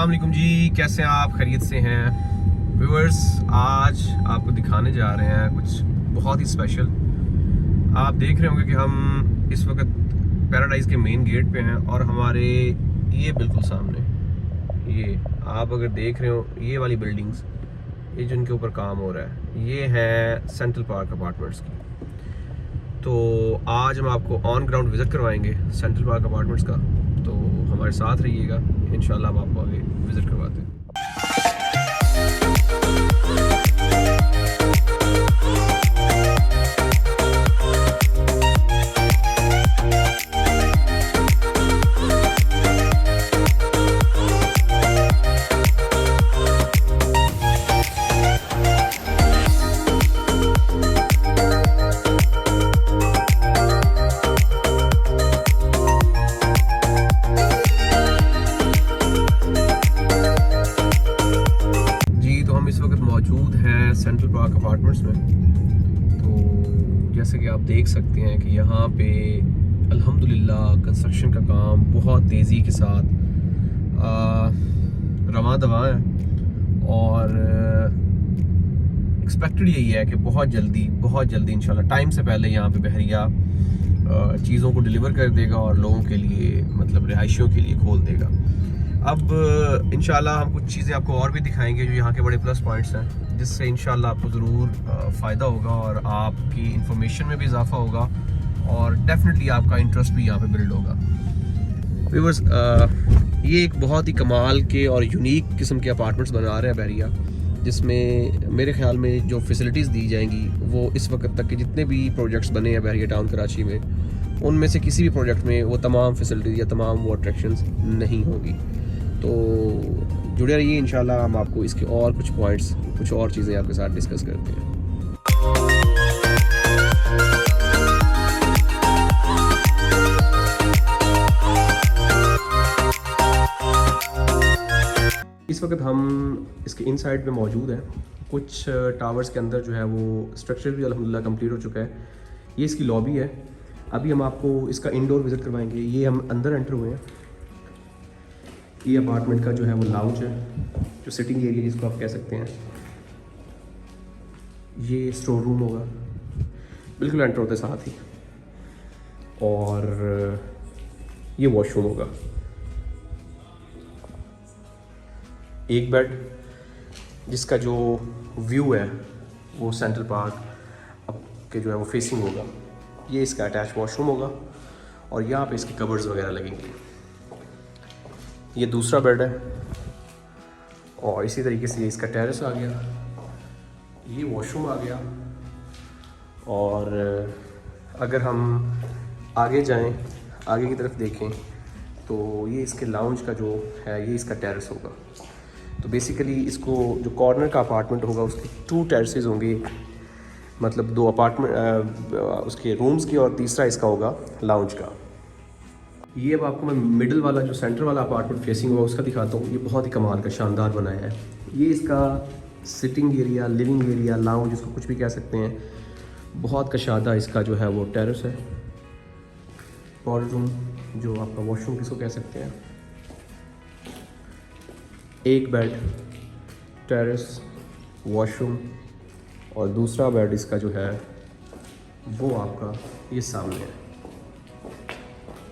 अस्सलाम वालेकुम जी, कैसे हैं आप? खैरियत से हैं व्यूअर्स? आज आपको दिखाने जा रहे हैं कुछ बहुत ही स्पेशल। आप देख रहे होंगे कि हम इस वक्त पैराडाइज के मेन गेट पे हैं और हमारे ये बिल्कुल सामने ये आप अगर देख रहे हो ये वाली बिल्डिंग्स, ये जिनके ऊपर काम हो रहा है, ये है सेंट्रल पार्क अपार्टमेंट्स की। तो आज हम आपको ऑन ग्राउंड विज़िट करवाएंगे सेंट्रल पार्क अपार्टमेंट्स का, तो हमारे साथ रहिएगा, इंशाल्लाह हम आपको आगे विज़िट करवाते हैं। इस वक्त मौजूद हैं सेंट्रल पार्क अपार्टमेंट्स में। तो जैसे कि आप देख सकते हैं कि यहाँ पे अल्हम्दुलिल्लाह कंस्ट्रक्शन का काम बहुत तेज़ी के साथ रवां दवां है और एक्सपेक्टेड यही है कि बहुत जल्दी इंशाल्लाह टाइम से पहले यहाँ पे बहरिया चीज़ों को डिलीवर कर देगा और लोगों के लिए, मतलब रिहायशियों के लिए खोल देगा। अब इंशाल्लाह हम कुछ चीज़ें आपको और भी दिखाएंगे जो यहाँ के बड़े प्लस पॉइंट्स हैं, जिससे इंशाल्लाह आपको ज़रूर फ़ायदा होगा और आपकी इंफॉर्मेशन में भी इजाफा होगा और डेफिनेटली आपका इंटरेस्ट भी यहाँ पे बिल्ड होगा। व्यूअर्स, ये एक बहुत ही कमाल के और यूनिक किस्म के अपार्टमेंट्स बना रहे हैं बहरिया, जिसमें मेरे ख्याल में जो फैसिलिटीज़ दी जाएंगी वो इस वक्त तक के जितने भी प्रोजेक्ट्स बने हैं बहरिया टाउन कराची में, उनमें से किसी भी प्रोजेक्ट में वो तमाम फैसिलिटीज़ या तमाम वो अट्रैक्शंस नहीं होगी। तो जुड़े रहिए, इंशाल्लाह हम आपको इसके और कुछ पॉइंट्स, कुछ और चीज़ें आपके साथ डिस्कस करते हैं। इस वक्त हम इसके इनसाइड में मौजूद हैं। कुछ टावर्स के अंदर जो है वो स्ट्रक्चर भी अल्हम्दुलिल्लाह कंप्लीट हो चुका है। ये इसकी लॉबी है। अभी हम आपको इसका इंडोर विज़िट करवाएंगे। ये हम अंदर एंटर हुए हैं। ये अपार्टमेंट का जो है वो लाउंज है, जो सिटिंग एरिया जिसको आप कह सकते हैं। ये स्टोर रूम होगा बिल्कुल एंटर होते साथ ही, और ये वॉशरूम होगा। एक बेड जिसका जो व्यू है वो सेंट्रल पार्क के जो है वो फेसिंग होगा। ये इसका अटैच वॉशरूम होगा और यहाँ पे इसकी कवर्स वगैरह लगेंगी। ये दूसरा बेड है और इसी तरीके से इसका टेरेस आ गया, ये वॉशरूम आ गया। और अगर हम आगे जाएं, आगे की तरफ देखें, तो ये इसके लाउंज का जो है ये इसका टेरेस होगा। तो बेसिकली इसको जो कॉर्नर का अपार्टमेंट होगा उसके 2 टेरेसेस होंगे, मतलब 2 अपार्टमेंट उसके रूम्स की, और तीसरा इसका होगा लाउंज का। ये अब आपको मैं मिडिल वाला जो सेंटर वाला अपार्टमेंट फेसिंग हुआ उसका दिखाता हूँ। ये बहुत ही कमाल का शानदार बनाया है। ये इसका sitting area, living area, lounge, इसको कुछ भी कह सकते हैं, बहुत कशादा इसका जो है वो टेरेस है। हॉल रूम, जो आपका वॉशरूम किसको कह सकते हैं। एक बेड, टेरेस, वॉशरूम, और दूसरा बेड इसका जो है वो आपका ये सामने है।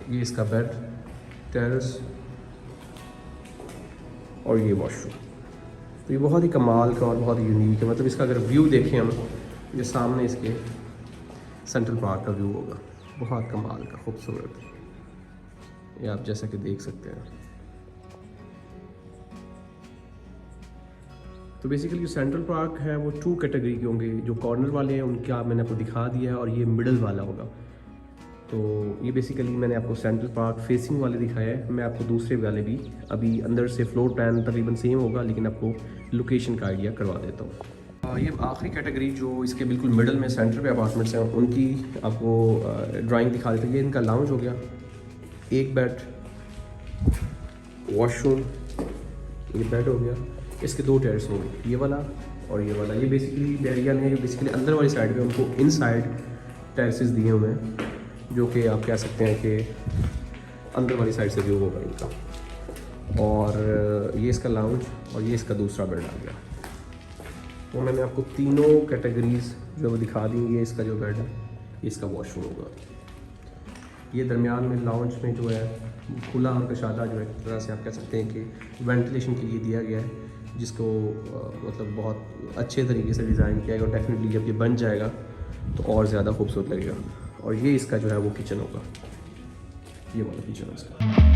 ये इसका बेड, टेरेस और ये वॉशरूम। तो ये बहुत ही कमाल का और बहुत ही यूनिक है। मतलब इसका अगर व्यू देखें हम, ये सामने इसके सेंट्रल पार्क का व्यू होगा, बहुत कमाल का खूबसूरत। ये आप जैसा कि देख सकते हैं। तो बेसिकली जो सेंट्रल पार्क है वो 2 कैटेगरी के होंगे। जो कॉर्नर वाले हैं उनका मैंने आपको दिखा दिया है, और ये मिडल वाला होगा। तो ये बेसिकली मैंने आपको सेंट्रल पार्क फेसिंग वाले दिखाया है। मैं आपको दूसरे वाले भी, अभी अंदर से फ्लोर प्लान तकरीबन सेम होगा, लेकिन आपको लोकेशन का आइडिया करवा देता हूँ। ये आखिरी कैटेगरी जो इसके बिल्कुल मिडल में सेंटर पे अपार्टमेंट्स हैं, उनकी आपको ड्राइंग दिखा देते हैं। ये इनका लाउंज हो गया, एक बेड, वॉशरूम, ये बेड हो गया। इसके 2 टेरेस होंगे, ये वाला और ये वाला। ये बेसिकली बहरिया ने बेसिकली अंदर वाली साइड पे उनको इनसाइड टेरेसेस दिए हुए हैं, जो कि आप कह सकते हैं कि अंदर वाली साइड से व्यू होगा इनका। और ये इसका लाउंज और ये इसका दूसरा बेड आ गया। तो मैंने आपको तीनों कैटेगरीज जो दिखा दी। ये इसका जो बेड है, ये इसका वॉशरूम होगा। ये दरमियान में लाउंज में जो है खुला और कशादा जो है एक तरह से आप कह सकते हैं कि वेंटिलेशन के लिए दिया गया है, जिसको मतलब बहुत अच्छे तरीके से डिज़ाइन किया गया। और डेफिनेटली जब ये बन जाएगा तो और ज़्यादा खूबसूरत लगेगा। और ये इसका जो है वो किचन होगा, ये वाला किचन है इसका।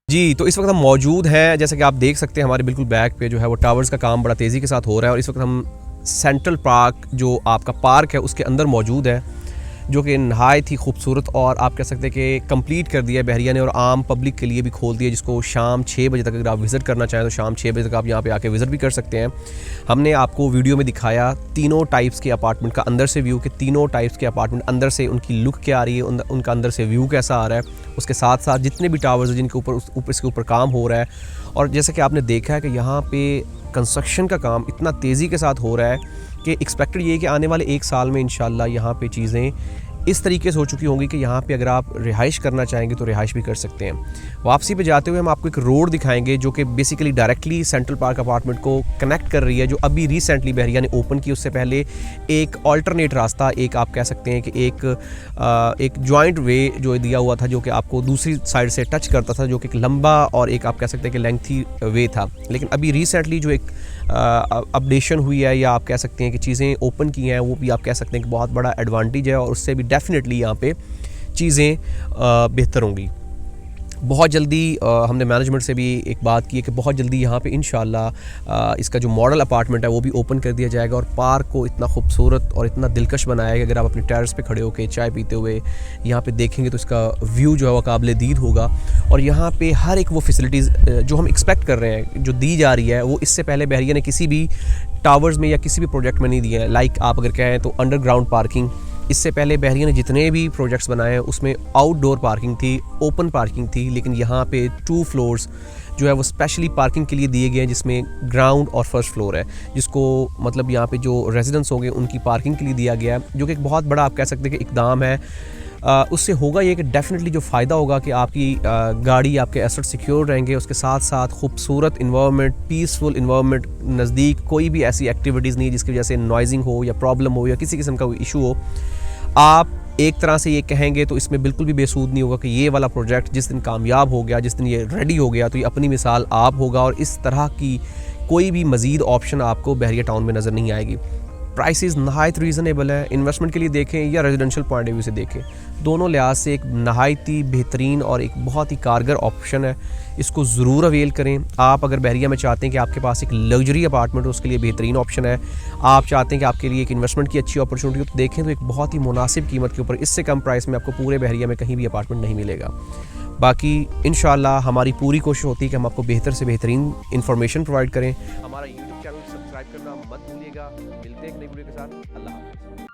जी, तो इस वक्त हम मौजूद हैं, जैसे कि आप देख सकते हैं हमारे बिल्कुल बैक पे जो है वो टावर्स का काम बड़ा तेज़ी के साथ हो रहा है। और इस वक्त हम सेंट्रल पार्क जो आपका पार्क है उसके अंदर मौजूद है, जो कि नहायत ही खूबसूरत और आप कह सकते हैं कि कंप्लीट कर दिया है बहरिया ने, और आम पब्लिक के लिए भी खोल दिया, जिसको शाम 6 बजे तक अगर आप विज़िट करना चाहें तो शाम 6 बजे तक आप यहाँ पे आके विज़िट भी कर सकते हैं। हमने आपको वीडियो में दिखाया तीनों टाइप्स के अपार्टमेंट का अंदर से व्यू, कि तीनों टाइप्स के अपार्टमेंट अंदर से उनकी लुक क्या आ रही है, उनका अंदर से व्यू कैसा आ रहा है। उसके साथ साथ जितने भी टावर्स हैं जिनके ऊपर इसके ऊपर काम हो रहा है, और जैसे कि आपने देखा है कि यहाँ पे कंस्ट्रक्शन का काम इतना तेज़ी के साथ हो रहा है कि एक्सपेक्टेड ये है कि आने वाले 1 साल में इंशाल्लाह यहाँ पे चीज़ें इस तरीके से हो चुकी होंगी कि यहाँ पे अगर आप रिहाइश करना चाहेंगे तो रिहाइश भी कर सकते हैं। वापसी पे जाते हुए हम आपको एक रोड दिखाएंगे जो कि basically directly central park apartment को कनेक्ट कर रही है, जो अभी रिसेंटली बहरिया ने ओपन की। उससे पहले एक अल्टरनेट रास्ता, एक आप कह सकते हैं कि एक जॉइंट वे जो दिया हुआ था, जो कि आपको दूसरी साइड से टच करता था, जो कि एक लंबा और एक आप कह सकते हैं कि लेंथी वे था। लेकिन अभी रिसेंटली जो एक अपडेशन हुई है, या आप कह सकते हैं कि चीज़ें ओपन की हैं, वो भी आप कह सकते हैं कि बहुत बड़ा एडवांटेज है, और उससे भी डेफिनेटली यहाँ पे चीज़ें बेहतर होंगी। बहुत जल्दी हमने मैनेजमेंट से भी एक बात की है कि बहुत जल्दी यहाँ पे इंशाल्लाह इसका जो मॉडल अपार्टमेंट है वो भी ओपन कर दिया जाएगा, और पार्क को इतना खूबसूरत और इतना दिलकश बनाया कि अगर आप अपने टेरेस पे खड़े होकर चाय पीते हुए यहाँ पे देखेंगे तो इसका व्यू जो है वो काबिल दीद होगा। और यहाँ पे हर एक वो फैसिलिटीज़ जो हम एक्सपेक्ट कर रहे हैं, जो दी जा रही है, वो इससे पहले बहरिया ने किसी भी टावर्स में या किसी भी प्रोजेक्ट में नहीं दिया है। लाइक आप अगर कहें तो अंडरग्राउंड पार्किंग, इससे पहले बहरिया ने जितने भी प्रोजेक्ट्स बनाए हैं उसमें आउटडोर पार्किंग थी, ओपन पार्किंग थी, लेकिन यहाँ पे 2 फ्लोर्स जो है वो स्पेशली पार्किंग के लिए दिए गए हैं, जिसमें ग्राउंड और फर्स्ट फ्लोर है, जिसको मतलब यहाँ पे जो रेजिडेंट्स होंगे उनकी पार्किंग के लिए दिया गया है, जो कि एक बहुत बड़ा आप कह सकते हैं कि इकदाम है। उससे होगा ये कि डेफिनेटली जो फ़ायदा होगा कि आपकी गाड़ी, आपके एसेट सिक्योर रहेंगे, उसके साथ साथ खूबसूरत इन्वायरमेंट, पीसफुल इन्वायरमेंट, नज़दीक कोई भी ऐसी एक्टिविटीज़ नहीं जिसकी वजह से नॉइजिंग हो या प्रॉब्लम हो या किसी किस्म का कोई इशू हो। आप एक तरह से ये कहेंगे तो इसमें बिल्कुल भी बेसूद नहीं होगा कि ये वाला प्रोजेक्ट जिस दिन कामयाब हो गया, जिस दिन ये रेडी हो गया, तो ये अपनी मिसाल आप होगा, और इस तरह की कोई भी मज़ीद ऑप्शन आपको बहरिया टाउन में नज़र नहीं आएगी। प्राइसेस नहायत रीज़नेबल है, इन्वेस्टमेंट के लिए देखें या रेजिडेंशियल पॉइंट ऑफ व्यू से देखें, दोनों लिहाज से एक नहायत ही बेहतरीन और एक बहुत ही कारगर ऑप्शन है। इसको ज़रूर अवेल करें। आप अगर बहरिया में चाहते हैं कि आपके पास एक लग्जरी अपार्टमेंट हो, उसके लिए बेहतरीन ऑप्शन है। आप चाहते हैं कि आपके लिए एक इन्वेस्टमेंट की अच्छी अपॉर्चुनिटी हो, तो देखें तो एक बहुत ही मुनासिब कीमत के ऊपर इससे कम प्राइस में आपको पूरे बहरिया में कहीं भी अपार्टमेंट नहीं मिलेगा। बाकी इंशाल्लाह हमारी पूरी कोशिश होती है कि हम आपको बेहतर से बेहतरीन इन्फॉर्मेशन प्रोवाइड करें। हमारा यूट्यूब चैनल सब्सक्राइब करना मत भूलिएगा। मिलते हैं एक नई वीडियो के साथ। अल्लाह हाफ़िज़।